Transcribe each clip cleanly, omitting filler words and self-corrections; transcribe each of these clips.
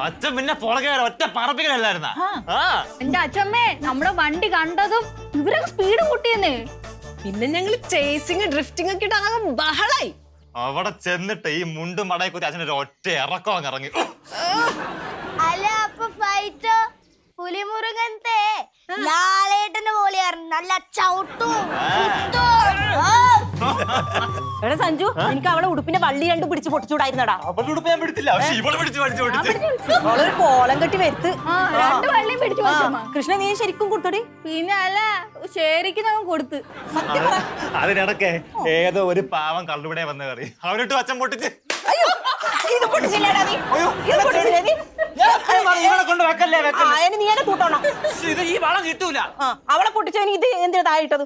അച്ഛൻ പിന്നെ പുറകെ ഒറ്റ പറപ്പിക്കലായിരുന്ന. എന്റെ അച്ഛമ്മേ, നമ്മുടെ വണ്ടി കണ്ടതും ഇവരൊക്കെ സ്പീഡ് കൂട്ടിയെന്നേ. പിന്നെ ഞങ്ങള് ചേസിങ് ഡ്രിഫ്റ്റിംഗ് ഒക്കെ ഇട്ട് ആകെ ബഹളായി. അവിടെ ചെന്നിട്ട് ഈ മുണ്ടും മടയെ കുത്തി അച്ഛനൊരു ഒറ്റ ഇറക്കം അങ്ങ് ഇറങ്ങി. അല്ല അപ്പൊ ഫൈറ്റോ പുലിമുരുകന്റെ ലാലേട്ടന്റെ പോലെയായിരുന്നു, നല്ല ചവിട്ടും. എടാ സഞ്ജു, എനിക്ക് അവളെ ഉടുപ്പിന്റെ വള്ളി രണ്ടും പിടിച്ച് പൊട്ടിച്ചൂടായിരുന്നടാ. അവളുടെ ഉടുപ്പ് ഞാൻ പിടിച്ചില്ല, പക്ഷെ ഇവളെ പിടിച്ച് അവളൊരു കോലം കെട്ടി വരുത്ത്. രണ്ട് വള്ളിയും പിടിച്ചു കൃഷ്ണ, നീ ശരിക്കും കൊടുത്തോടി? പിന്നെ അല്ല, ശരിക്കും നമുക്ക് കൊടുത്ത്. അതിനിടക്കെ ഏതോ ഒരു പാവം കള്ളുവിടെ വന്ന കറി അവരിട്ട് അച്ഛൻ പൊട്ടിച്ച്. ഇത് പൊട്ടിച്ചില്ലേടാ നീ? ഇത് പൊട്ടിച്ചില്ലേ നീ? കൊണ്ട് വെക്കല്ലേ നീ എന്നെ കൂട്ടണം. ഇത് ഈ വളം കിട്ടൂല. അവളെ പൊട്ടിച്ചവന് ഇത് എന്തിനാ താഴെയിട്ടത്?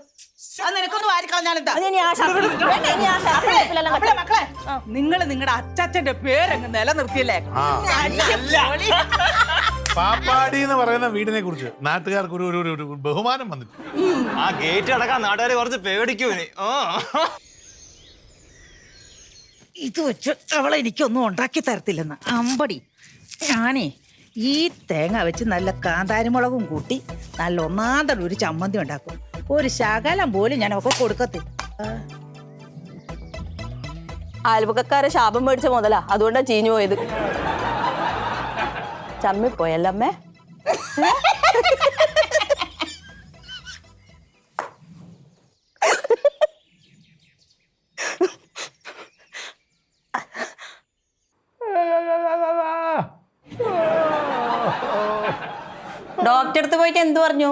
നിങ്ങൾ നിങ്ങളുടെ അച്ചാച്ചന്റെ പേരങ്ങ് നിലനിർത്തിയല്ലേ? പാപ്പാടി എന്ന് പറയുന്ന വീടിനെ കുറിച്ച് നാട്ടുകാർക്ക് ഒരു ബഹുമാനം വന്നിട്ട് ആ ഗേറ്റ് അടക്കാൻ നാട്ടുകാർ കുറച്ച് പേടിക്കൂനി. ഇത് വെച്ച് അവളെ എനിക്കൊന്നും ഉണ്ടാക്കി തരത്തില്ലെന്ന് അമ്പടി. ഞാനേ ഈ തേങ്ങ വെച്ച് നല്ല കാന്താരിമുളകും കൂട്ടി നല്ല ഒന്നാന്തരം ഒരു ചമ്മന്തി ഉണ്ടാക്കും. ഒരു ശകലം പോലും ഞാൻ ഒക്കെ കൊടുക്കത്തില്ല. അയൽപക്കക്കാരെ ശാപം മേടിച്ച മുതലാ, അതുകൊണ്ടാ ചീഞ്ഞു പോയത്. ചമ്മിപ്പോയല്ലമ്മേ. ഡോക്ടറെ അടുത്ത് പോയിട്ട് എന്ത് പറഞ്ഞു?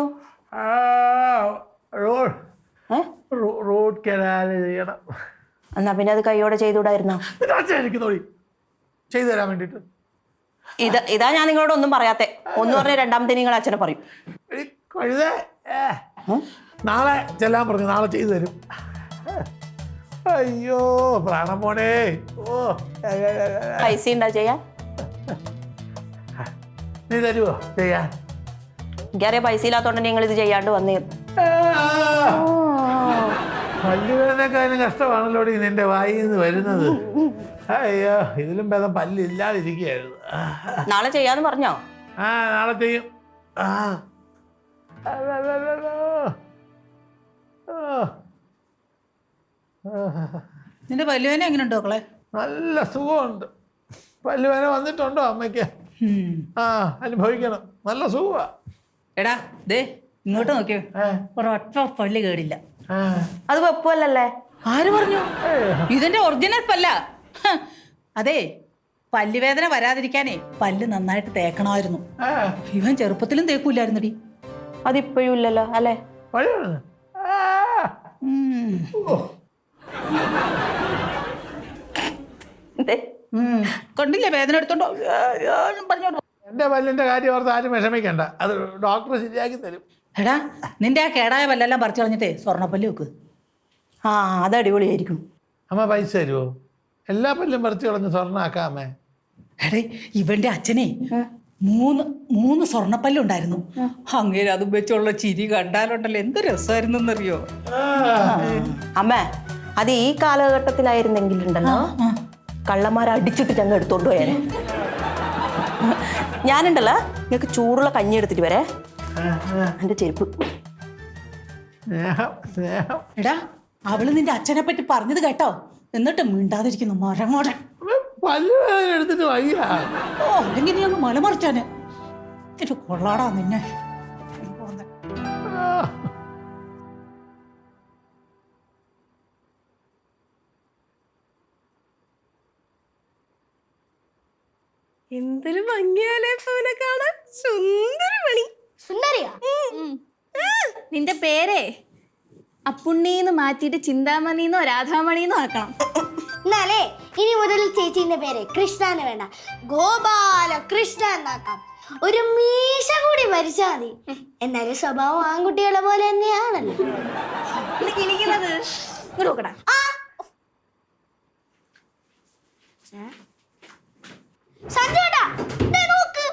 റോഡ് കനാൽ ചെയ്യണം. എന്നാ പിന്നെ അത് കൈയോടെ ചെയ്തുകൂടായിരുന്നോ? എനിക്ക് തോന്നി ചെയ്തു തരാൻ വേണ്ടിട്ട്. ഇതാ ഞാൻ നിങ്ങളോട് ഒന്നും പറയാത്തെ. ഒന്ന് പറഞ്ഞ രണ്ടാമത്തെ നിങ്ങൾ അച്ഛനെ പറയും. കഴുതേ, നാളെ ചെല്ലാൻ പറഞ്ഞു, നാളെ ചെയ്തു തരും. അയ്യോ പ്രാണം പോണേ. പൈസ ഉണ്ടാ ചെയ്യാൻ? നീ തരുവോ ചെയ്യാൻ? എനിക്കറിയാം പൈസ ഇല്ലാത്തോണ്ട് നിങ്ങൾ ഇത് ചെയ്യാണ്ട് വന്നേ. പല്ലുവേദനക്കാരും കഷ്ടമാണല്ലോ നിന്റെ വായിൽ നിന്ന് വരുന്നത്. അയ്യോ, ഇതിലും ഭേദം പല്ലില്ലാതിരിക്കുകയായിരുന്നു. നാളെ ചെയ്യാന്ന് പറഞ്ഞോ? നാളെ ചെയ്യും. നിന്റെ പല്ലുവേന എങ്ങനെയുണ്ടോ മക്കളെ? നല്ല സുഖമുണ്ട്. പല്ലുവേന വന്നിട്ടുണ്ടോ അമ്മയ്ക്ക്? അനുഭവിക്കണം. നല്ല സുഖമാ. എടാ ദേ ഇങ്ങോട്ട് നോക്കിയോ, ഒരൊറ്റ പല്ല് കേടില്ല. അത് വെപ്പല്ലേ? ആര് പറഞ്ഞു? ഇതിന്റെ ഒറിജിനൽ പല്ല. അതെ, പല്ലുവേദന വരാതിരിക്കാനേ പല്ല് നന്നായിട്ട് തേക്കണമായിരുന്നു. ഇവൻ ചെറുപ്പത്തിലും തേക്കൂലായിരുന്നടി. അതിപ്പോഴും ഇല്ലല്ലോ അല്ലേ? കണ്ടില്ലേ വേദന എടുത്തോണ്ടോ പറഞ്ഞോട്ടോ. എന്റെ പല്ലിന്റെ കാര്യം ഓർത്ത് ആരും വിഷമിക്കണ്ട, അത് ഡോക്ടർ ശരിയാക്കി തരും. എടാ നിന്റെ ആ കേടായ പല്ലെല്ലാം പറിച്ചു കളഞ്ഞിട്ടേ സ്വർണ്ണപ്പല്ല് വെക്ക്. അത് അടിപൊളിയായിരിക്കും. അമ്മ പൈസ തരുമോ? എല്ലാ പല്ലും പറിച്ചു കളഞ്ഞ് സ്വർണ്ണാക്കാമേ. എടേ ഇവന്റെ അച്ഛനെ മൂന്ന് സ്വർണ്ണപ്പല്ലുണ്ടായിരുന്നു. അങ്ങേര് അതും വെച്ചുള്ള ചിരി കണ്ടാലുണ്ടല്ലോ എന്ത് രസമായിരുന്നറിയോ. അമ്മേ, അത് ഈ കാലഘട്ടത്തിലായിരുന്നെങ്കിലുണ്ടല്ലോ കള്ളന്മാരെ അടിച്ചിട്ട് ഞങ്ങൾ എടുത്തോണ്ട് പോയാലേ. ഞാനുണ്ടല്ലോ നിങ്ങൾക്ക് ചൂടുള്ള കഞ്ഞി എടുത്തിട്ട് വരെ. എന്റെ ചെരുപ്പ്. എടാ അവള് നിന്റെ അച്ഛനെ പറ്റി പറഞ്ഞത് കേട്ടോ, എന്നിട്ട് മിണ്ടാതിരിക്കുന്നു മരമോടൻ. എടുത്തിട്ട് വയ്യ. അല്ലെങ്കിൽ നീ അങ്ങ് മലമറിച്ചാന്. ഇത് കൊള്ളാടാ നിന്നെ. എന്തൊരു ഭംഗിയാലേ പൂനെ കാണാൻ. സുന്ദരി മണി. സുന്ദരിയാ? നിന്റെ പേരേ അപ്പുണ്ണീന്ന് മാറ്റിയിട്ട് ചിന്താമണിന്നോ രാധാമണിന്നോ ആക്കണം. എന്നാലേ ഇനി മുതൽ ചേച്ചീന്റെ പേര് കൃഷ്ണന് വേണ്ട, ഗോപാല കൃഷ്ണ എന്നാക്കാം. ഒരു മീശ കൂടി വരച്ചാ മതി. എന്നാലും സ്വഭാവം ആൺകുട്ടികളെ പോലെ തന്നെയാണല്ലോ. കിളിക്കുന്നത് നോക്കടാ. സഞ്ജുടാ നോക്ക്.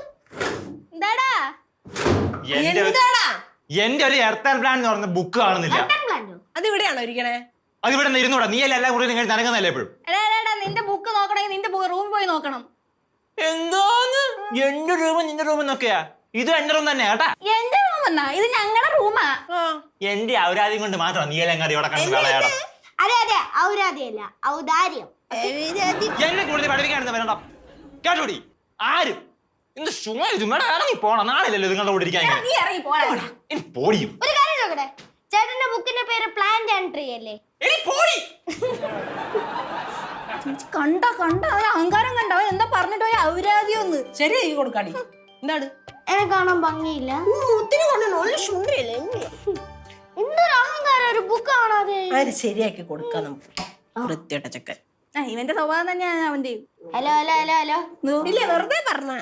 എന്താടാ എന്റെ ഒരു എർത്തൽ പ്ലാൻ എന്ന് പറഞ്ഞ ബുക്ക് കാണുന്നില്ല. അത് ഇവിടെയാണോ ഇരിക്കണേ? അത് ഇവിടെ ഇരുന്നൂടാ. നീ എല്ലാം കൂടി നിങ്ങൾ നനങ്ങുന്നല്ലേ എപ്പോഴും. നിന്റെ ബുക്ക് നോക്കണമെങ്കിൽ നിന്റെ റൂമിൽ പോയി നോക്കണം. എന്തോന്ന് എന്റെ റൂം നിന്റെ റൂം എന്നൊക്കെയാ? ഇത് എന്റെ റൂം തന്നെ കേട്ടാ. എന്റെ റൂം എന്നാ ഇത് ഞങ്ങളുടെ റൂമാ. എന്റെ ഔരാദ്യം കൊണ്ട് മാത്രം നീലങ്ങാടി ഇവിടെ കണ്ടു കളയാടാ. അതെ അതെ ഔരാദ്യമല്ല ഔദാര്യം. എന്നെ കൂടുതൽ പഠിപ്പിക്കാണെന്ന് വരണ്ട കേട്ടോടി. ആരും എന്ത് ചുമ്മാ ഇറങ്ങി പോണം. നാളെയല്ലോ നിങ്ങളുടെ കൂടെ ഇരിക്കാൻ. നീ ഇറങ്ങി പോടാ. പോടിയും ഒരു കാര്യം നോക്കട്ടെ, ചേട്ടന്റെ ബുക്കിന്റെ പേര് പ്ലാന്റ് ആൻഡ് ട്രീ അല്ലേ? പോടി. കണ്ട അഹങ്കാരം കണ്ടോ എന്താ പറഞ്ഞിട്ട് പോയി ഔരാദ്യൊന്ന് ശരിയായി കൊടുക്കാടി. എന്താണ് എന്നെ കാണാൻ ഭംഗിയില്ല. എന്തൊരു അഹങ്കാരം, ഒരു ബുക്ക് കാണാതെ. അത് ശരിയാക്കി കൊടുക്കാം നമുക്ക്. വൃത്തിയുടെ ചെക്കൻ. ഇവന്റെ സ്വഭാവം തന്നെയാണ് അവന്റെ. Hello hello hello hello. ഇല്ല വെറുതെ പറഞ്ഞ